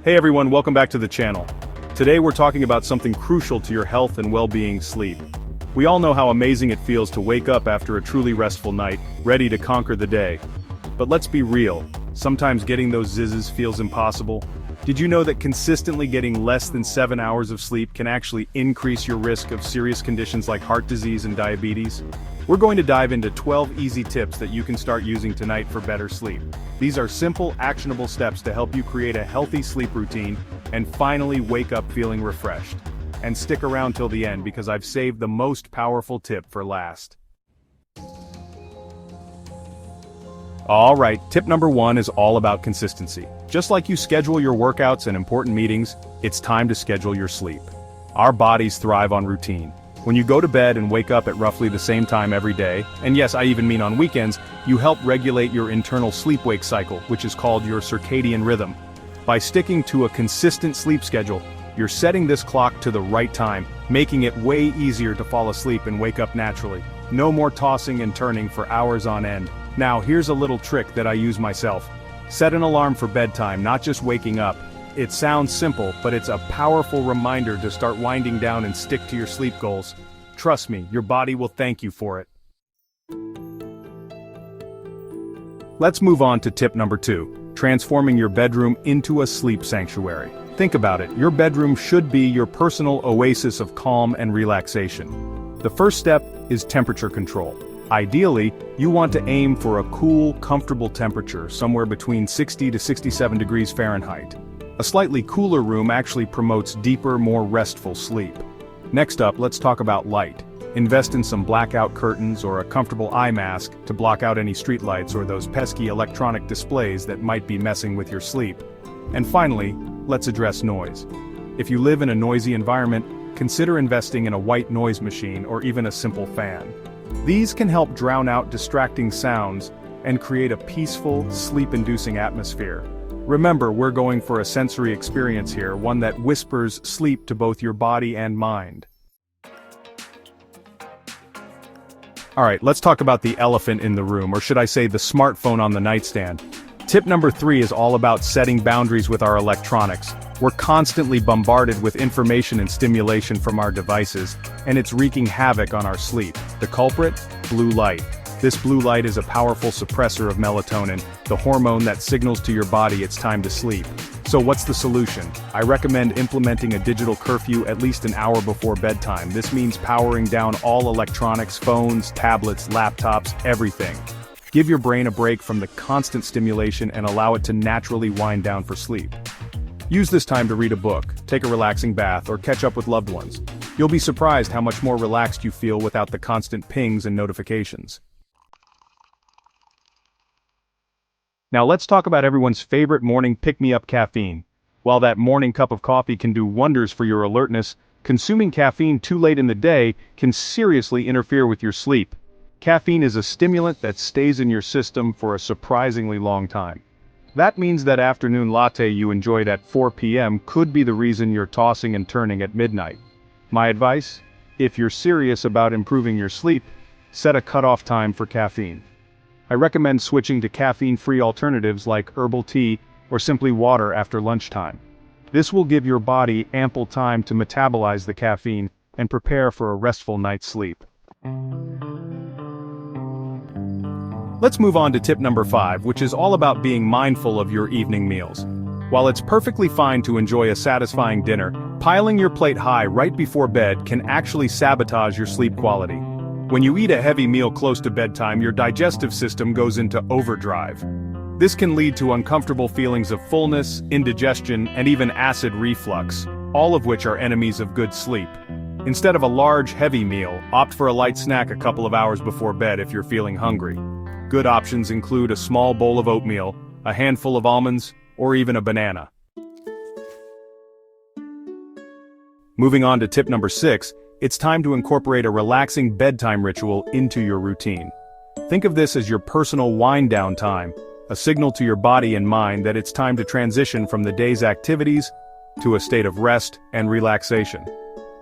Hey everyone, welcome back to the channel. Today we're talking about something crucial to your health and well-being: sleep. We all know how amazing it feels to wake up after a truly restful night, ready to conquer the day. But let's be real, sometimes getting those zizzes feels impossible. Did you know that consistently getting less than 7 hours of sleep can actually increase your risk of serious conditions like heart disease and diabetes? We're going to dive into 12 easy tips that you can start using tonight for better sleep. These are simple, actionable steps to help you create a healthy sleep routine and finally wake up feeling refreshed. And stick around till the end because I've saved the most powerful tip for last. Alright, tip number 1 is all about consistency. Just like you schedule your workouts and important meetings, it's time to schedule your sleep. Our bodies thrive on routine. When you go to bed and wake up at roughly the same time every day, and yes, I even mean on weekends, you help regulate your internal sleep-wake cycle, which is called your circadian rhythm. By sticking to a consistent sleep schedule, you're setting this clock to the right time, making it way easier to fall asleep and wake up naturally. No more tossing and turning for hours on end. Now, here's a little trick that I use myself. Set an alarm for bedtime, not just waking up. It sounds simple, but it's a powerful reminder to start winding down and stick to your sleep goals. Trust me, your body will thank you for it. Let's move on to tip number 2, transforming your bedroom into a sleep sanctuary. Think about it, your bedroom should be your personal oasis of calm and relaxation. The first step is temperature control. Ideally, you want to aim for a cool, comfortable temperature somewhere between 60 to 67 degrees Fahrenheit. A slightly cooler room actually promotes deeper, more restful sleep. Next up, let's talk about light. Invest in some blackout curtains or a comfortable eye mask to block out any streetlights or those pesky electronic displays that might be messing with your sleep. And finally, let's address noise. If you live in a noisy environment, consider investing in a white noise machine or even a simple fan. These can help drown out distracting sounds and create a peaceful, sleep-inducing atmosphere. Remember, we're going for a sensory experience here, one that whispers sleep to both your body and mind. Alright, let's talk about the elephant in the room, or should I say the smartphone on the nightstand. Tip number 3 is all about setting boundaries with our electronics. We're constantly bombarded with information and stimulation from our devices, and it's wreaking havoc on our sleep. The culprit? Blue light. This blue light is a powerful suppressor of melatonin, the hormone that signals to your body it's time to sleep. So what's the solution? I recommend implementing a digital curfew at least an hour before bedtime. This means powering down all electronics, phones, tablets, laptops, everything. Give your brain a break from the constant stimulation and allow it to naturally wind down for sleep. Use this time to read a book, take a relaxing bath, or catch up with loved ones. You'll be surprised how much more relaxed you feel without the constant pings and notifications. Now let's talk about everyone's favorite morning pick-me-up: caffeine. While that morning cup of coffee can do wonders for your alertness, consuming caffeine too late in the day can seriously interfere with your sleep. Caffeine is a stimulant that stays in your system for a surprisingly long time. That means that afternoon latte you enjoyed at 4 p.m. could be the reason you're tossing and turning at midnight. My advice? If you're serious about improving your sleep, set a cutoff time for caffeine. I recommend switching to caffeine-free alternatives like herbal tea or simply water after lunchtime. This will give your body ample time to metabolize the caffeine and prepare for a restful night's sleep. Let's move on to tip number 5, which is all about being mindful of your evening meals. While it's perfectly fine to enjoy a satisfying dinner, piling your plate high right before bed can actually sabotage your sleep quality. When you eat a heavy meal close to bedtime, your digestive system goes into overdrive. This can lead to uncomfortable feelings of fullness, indigestion, and even acid reflux, all of which are enemies of good sleep. Instead of a large, heavy meal, opt for a light snack a couple of hours before bed if you're feeling hungry. Good options include a small bowl of oatmeal, a handful of almonds, or even a banana. Moving on to tip number 6, it's time to incorporate a relaxing bedtime ritual into your routine. Think of this as your personal wind-down time, a signal to your body and mind that it's time to transition from the day's activities to a state of rest and relaxation.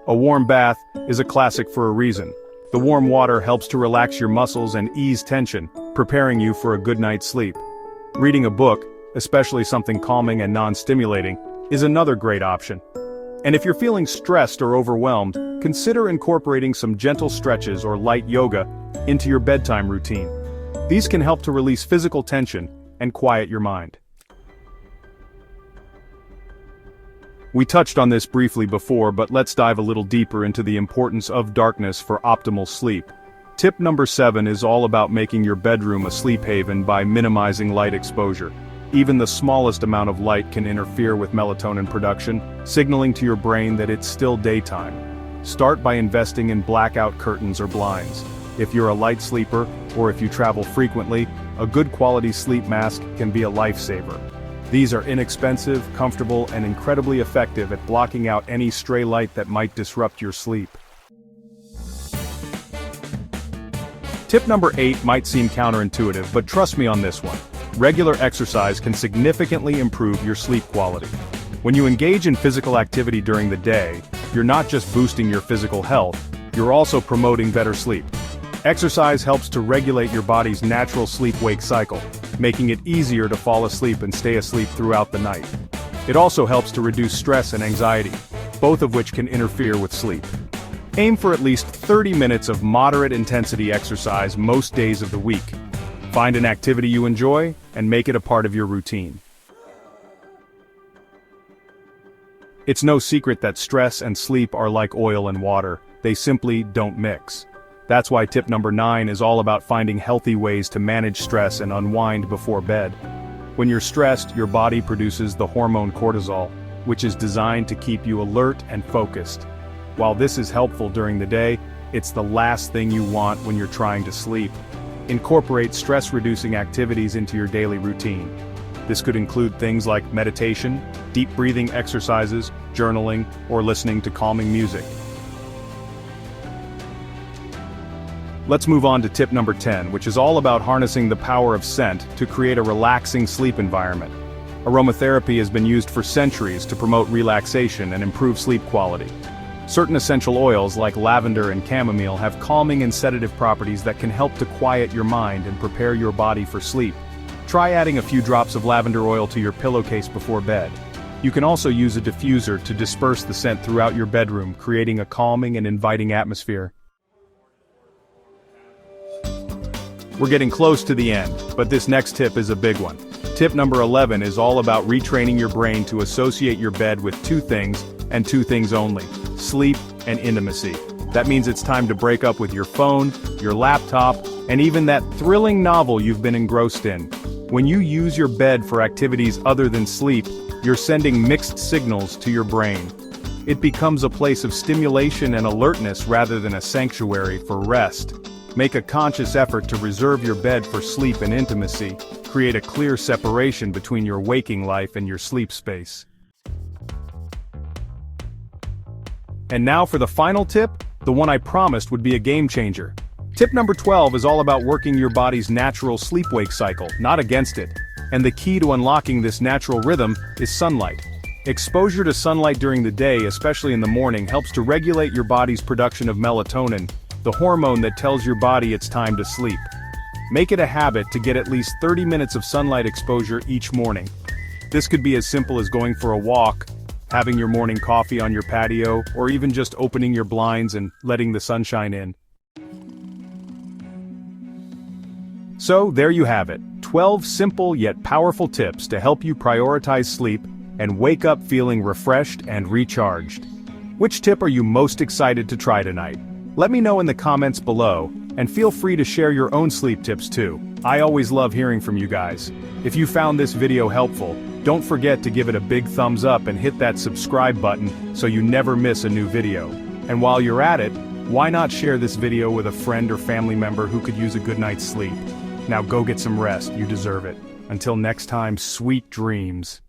A warm bath is a classic for a reason. The warm water helps to relax your muscles and ease tension, preparing you for a good night's sleep. Reading a book, especially something calming and non-stimulating, is another great option. And if you're feeling stressed or overwhelmed, consider incorporating some gentle stretches or light yoga into your bedtime routine. These can help to release physical tension and quiet your mind. We touched on this briefly before, but let's dive a little deeper into the importance of darkness for optimal sleep. Tip number 7 is all about making your bedroom a sleep haven by minimizing light exposure. Even the smallest amount of light can interfere with melatonin production, signaling to your brain that it's still daytime. Start by investing in blackout curtains or blinds. If you're a light sleeper, or if you travel frequently, a good quality sleep mask can be a lifesaver. These are inexpensive, comfortable, and incredibly effective at blocking out any stray light that might disrupt your sleep. Tip number 8 might seem counterintuitive, but trust me on this one. Regular exercise can significantly improve your sleep quality. When you engage in physical activity during the day, you're not just boosting your physical health, you're also promoting better sleep. Exercise helps to regulate your body's natural sleep-wake cycle, making it easier to fall asleep and stay asleep throughout the night. It also helps to reduce stress and anxiety, both of which can interfere with sleep. Aim for at least 30 minutes of moderate intensity exercise most days of the week. Find an activity you enjoy and make it a part of your routine. It's no secret that stress and sleep are like oil and water, they simply don't mix. That's why tip number 9 is all about finding healthy ways to manage stress and unwind before bed. When you're stressed, your body produces the hormone cortisol, which is designed to keep you alert and focused. While this is helpful during the day, it's the last thing you want when you're trying to sleep. Incorporate stress-reducing activities into your daily routine. This could include things like meditation, deep breathing exercises, journaling, or listening to calming music. Let's move on to tip number 10, which is all about harnessing the power of scent to create a relaxing sleep environment. Aromatherapy has been used for centuries to promote relaxation and improve sleep quality. Certain essential oils like lavender and chamomile have calming and sedative properties that can help to quiet your mind and prepare your body for sleep. Try adding a few drops of lavender oil to your pillowcase before bed. You can also use a diffuser to disperse the scent throughout your bedroom, creating a calming and inviting atmosphere. We're getting close to the end, but this next tip is a big one. Tip number 11 is all about retraining your brain to associate your bed with two things, and two things only: sleep and intimacy. That means it's time to break up with your phone, your laptop, and even that thrilling novel you've been engrossed in. When you use your bed for activities other than sleep, you're sending mixed signals to your brain. It becomes a place of stimulation and alertness rather than a sanctuary for rest. Make a conscious effort to reserve your bed for sleep and intimacy. Create a clear separation between your waking life and your sleep space. And now for the final tip, the one I promised would be a game changer. Tip number 12 is all about working your body's natural sleep-wake cycle, not against it. And the key to unlocking this natural rhythm is sunlight. Exposure to sunlight during the day, especially in the morning, helps to regulate your body's production of melatonin, the hormone that tells your body it's time to sleep. Make it a habit to get at least 30 minutes of sunlight exposure each morning. This could be as simple as going for a walk, having your morning coffee on your patio, or even just opening your blinds and letting the sunshine in. So there you have it, 12 simple yet powerful tips to help you prioritize sleep and wake up feeling refreshed and recharged. Which tip are you most excited to try tonight? Let me know in the comments below, and feel free to share your own sleep tips too. I always love hearing from you guys. If you found this video helpful, don't forget to give it a big thumbs up and hit that subscribe button so you never miss a new video. And while you're at it, why not share this video with a friend or family member who could use a good night's sleep? Now go get some rest, you deserve it. Until next time, sweet dreams.